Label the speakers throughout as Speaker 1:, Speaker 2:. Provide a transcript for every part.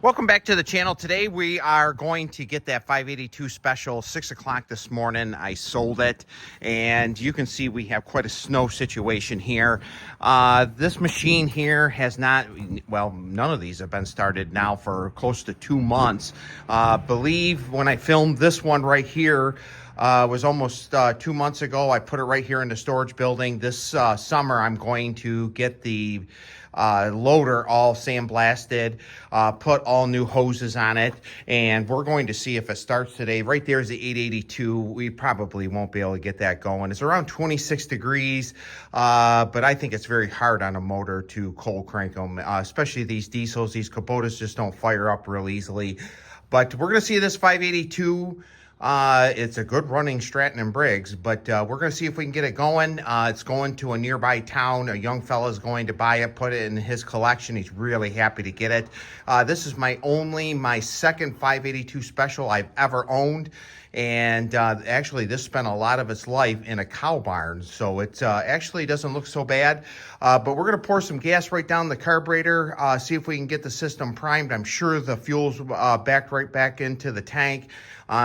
Speaker 1: Welcome back to the channel. Today we are going to get that 582 special 6 o'clock this morning. I sold it, and you can see we have quite a snow situation here. This machine here has not, well, none of these have been started now for close to 2 months. Believe when I filmed this one right here, was almost 2 months ago. I put it right here in the storage building. This summer I'm going to get the loader all sandblasted, put all new hoses on it, and we're going to see if it starts today. Right there is the 882. We probably won't be able to get that going. It's around 26 degrees, but I think it's very hard on a motor to cold crank them, especially these diesels. These Kubotas just don't fire up real easily. But we're going to see this 582. It's a good running Stratton & Briggs, but we're going to see if we can get it going. It's going to a nearby town. A young fella's going to buy it, put it in his collection. He's really happy to get it. This is my second 582 special I've ever owned. And actually, this spent a lot of its life in a cow barn, so it actually doesn't look so bad. But we're going to pour some gas right down the carburetor, see if we can get the system primed. I'm sure the fuel's backed right back into the tank.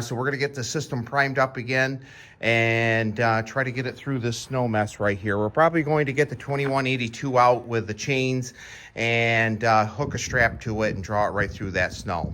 Speaker 1: So we're going to get the system primed up again and try to get it through this snow mess right here. We're probably going to get the 2182 out with the chains and hook a strap to it and draw it right through that snow.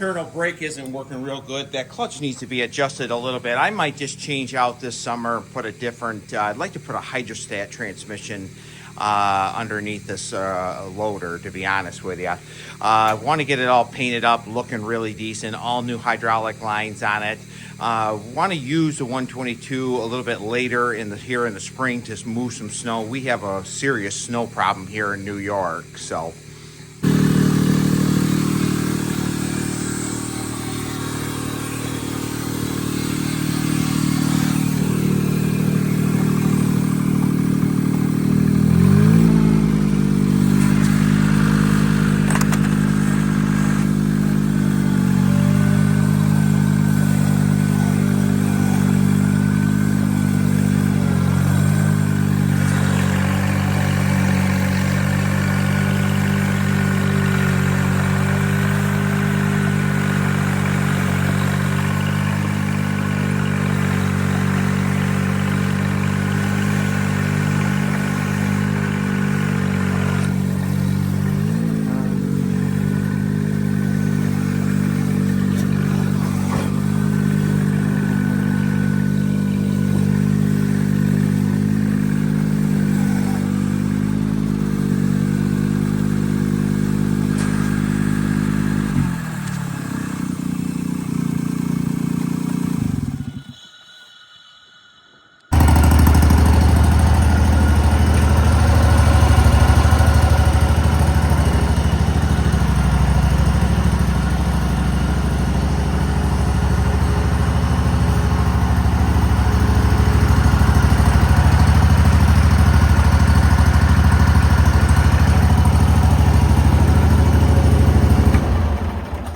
Speaker 1: internal brake isn't working real good. That clutch needs to be adjusted a little bit. I might just change out this summer, put a different, I'd like to put a hydrostat transmission underneath this loader, to be honest with you. I want to get it all painted up, looking really decent, all new hydraulic lines on it. Want to use the 122 a little bit later here in the spring to move some snow. We have a serious snow problem here in New York, so.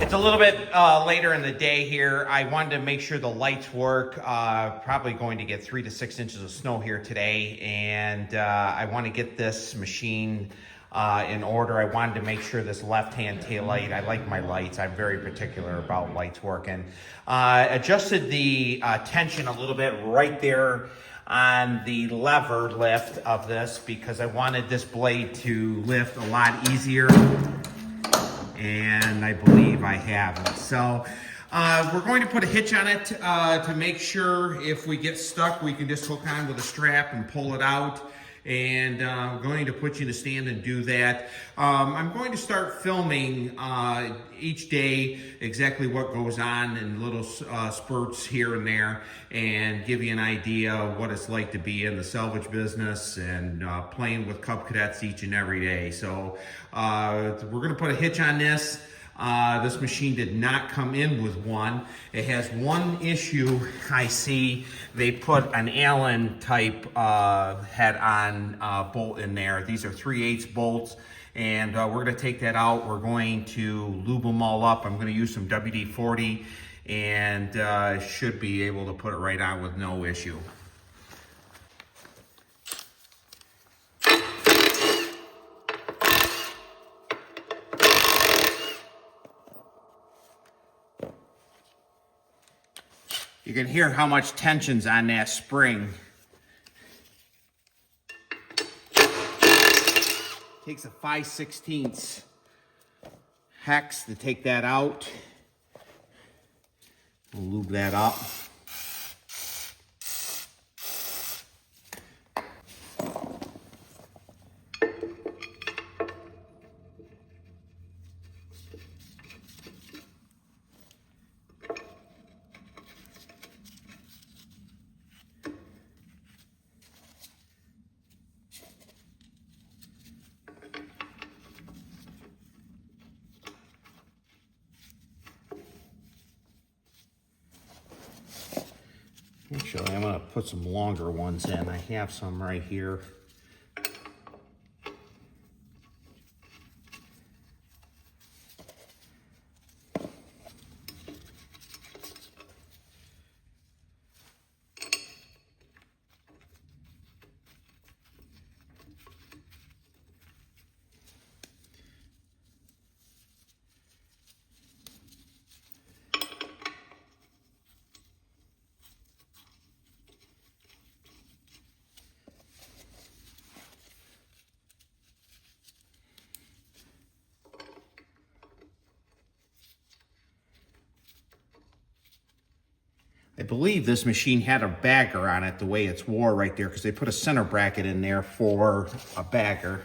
Speaker 1: It's a little bit later in the day here. I wanted to make sure the lights work. Probably going to get 3 to 6 inches of snow here today, and I want to get this machine in order. I wanted to make sure this left-hand tail light, I like my lights. I'm very particular about lights working. Adjusted the tension a little bit right there on the lever lift of this because I wanted this blade to lift a lot easier. And I believe I have it. So we're going to put a hitch on it to make sure if we get stuck, we can just hook on with a strap and pull it out. And I'm going to put you in a stand and do that. I'm going to start filming each day exactly what goes on in little spurts here and there and give you an idea of what it's like to be in the salvage business and playing with Cub Cadets each and every day. So we're going to put a hitch on this. This machine did not come in with one. It has one issue I see. They put an Allen type head-on bolt in there. These are 3/8 bolts, and we're going to take that out. We're going to lube them all up. I'm going to use some WD-40 and should be able to put it right on with no issue. You can hear how much tension's on that spring. Takes a 5/16 hex to take that out. We'll lube that up. Actually, I'm going to put some longer ones in. I have some right here. I believe this machine had a bagger on it, the way it's wore right there, because they put a center bracket in there for a bagger.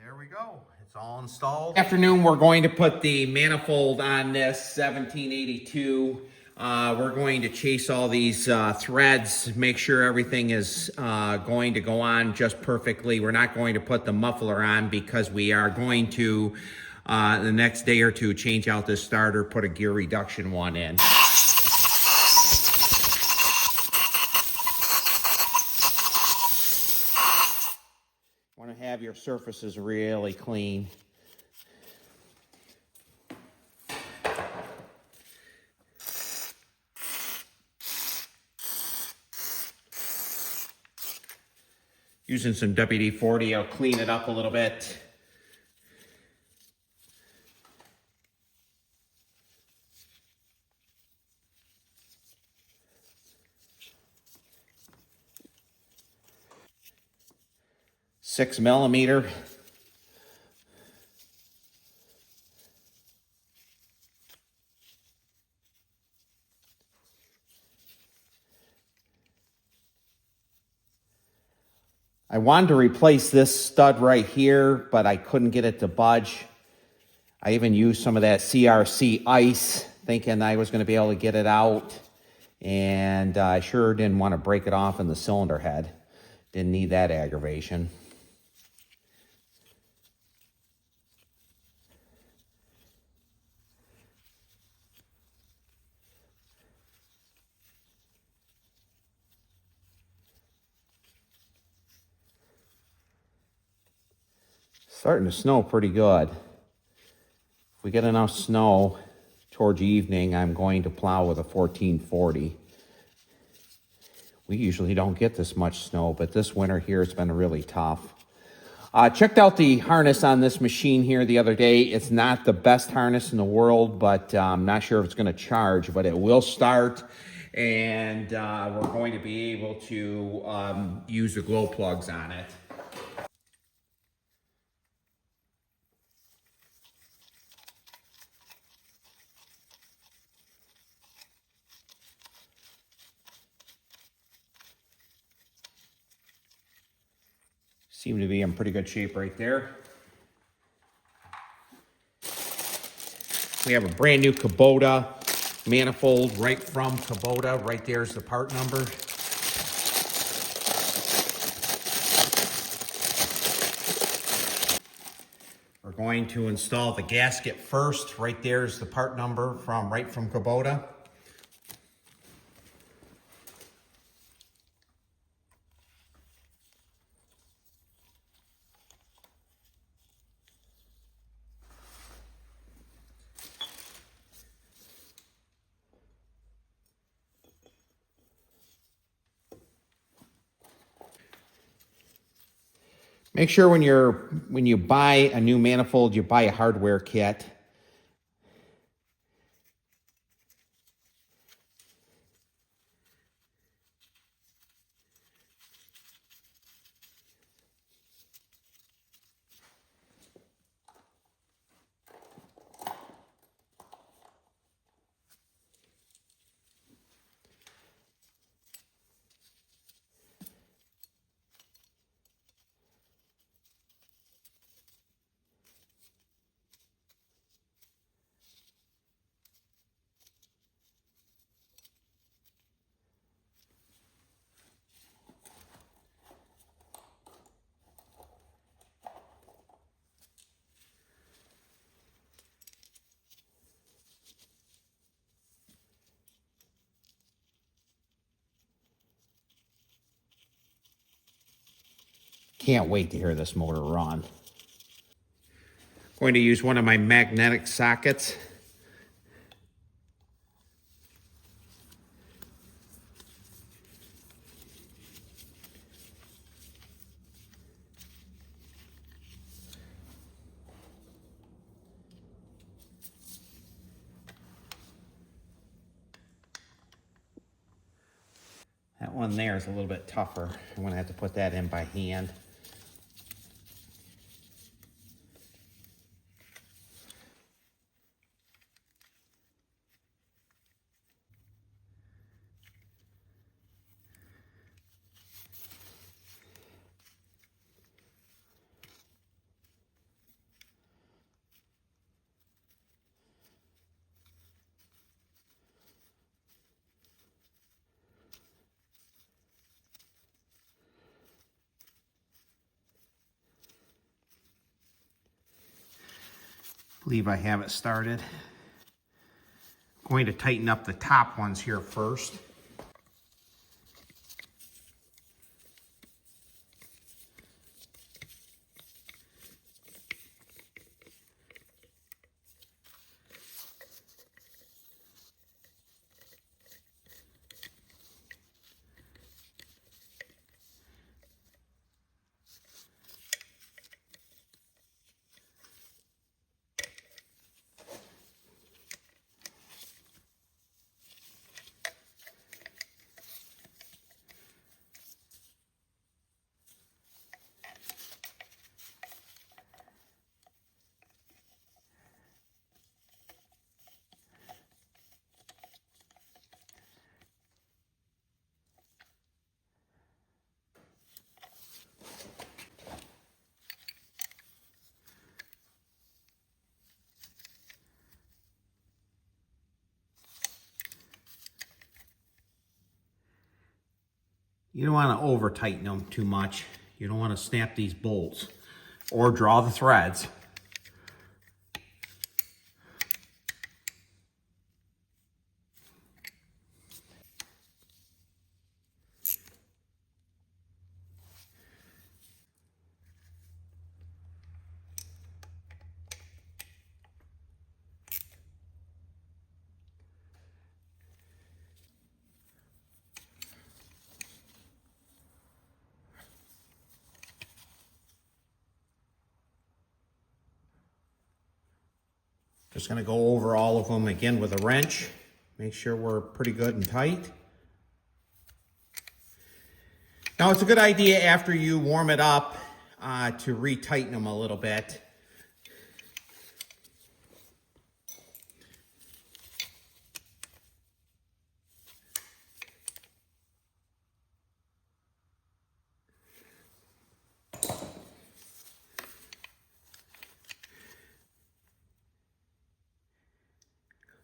Speaker 1: There we go. It's all installed. Afternoon, we're going to put the manifold on this 1782. We're going to chase all these threads, make sure everything is going to go on just perfectly. We're not going to put the muffler on because we are going to, the next day or two, change out this starter, put a gear reduction one in. Want to have your surfaces really clean. Using some WD-40, I'll clean it up a little bit. $6mm. I wanted to replace this stud right here, but I couldn't get it to budge. I even used some of that CRC ice, thinking I was going to be able to get it out. And I sure didn't want to break it off in the cylinder head. Didn't need that aggravation. Starting to snow pretty good. If we get enough snow towards evening, I'm going to plow with a 1440. We usually don't get this much snow, but this winter here it's been really tough. Checked out the harness on this machine here the other day. It's not the best harness in the world, but I'm not sure if it's going to charge, but it will start. And we're going to be able to use the glow plugs on it. Seem to be in pretty good shape right there. We have a brand new Kubota manifold right from Kubota. Right there's the part number. We're going to install the gasket first. Right there's the part number right from Kubota. Make sure when you buy a new manifold, you buy a hardware kit. can't wait to hear this motor run. Going to use one of my magnetic sockets. That one there is a little bit tougher. I'm going to have to put that in by hand. I believe I have it started. I'm going to tighten up the top ones here first. You don't want to over tighten them too much. You don't want to snap these bolts or draw the threads. Just going to go over all of them again with a wrench. Make sure we're pretty good and tight. Now it's a good idea after you warm it up to retighten them a little bit.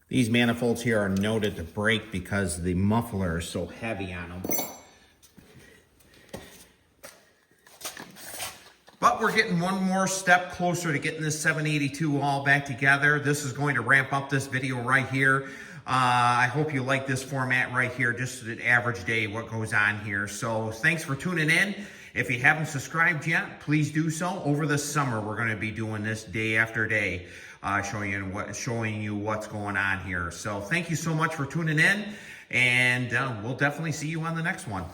Speaker 1: These manifolds here are noted to break because the muffler is so heavy on them. But we're getting one more step closer to getting this 782 all back together. This is going to ramp up this video right here. I hope you like this format right here, just an average day, what goes on here. So thanks for tuning in. If you haven't subscribed yet, please do so. Over the summer, we're going to be doing this day after day, showing you what's going on here. So thank you so much for tuning in, and we'll definitely see you on the next one.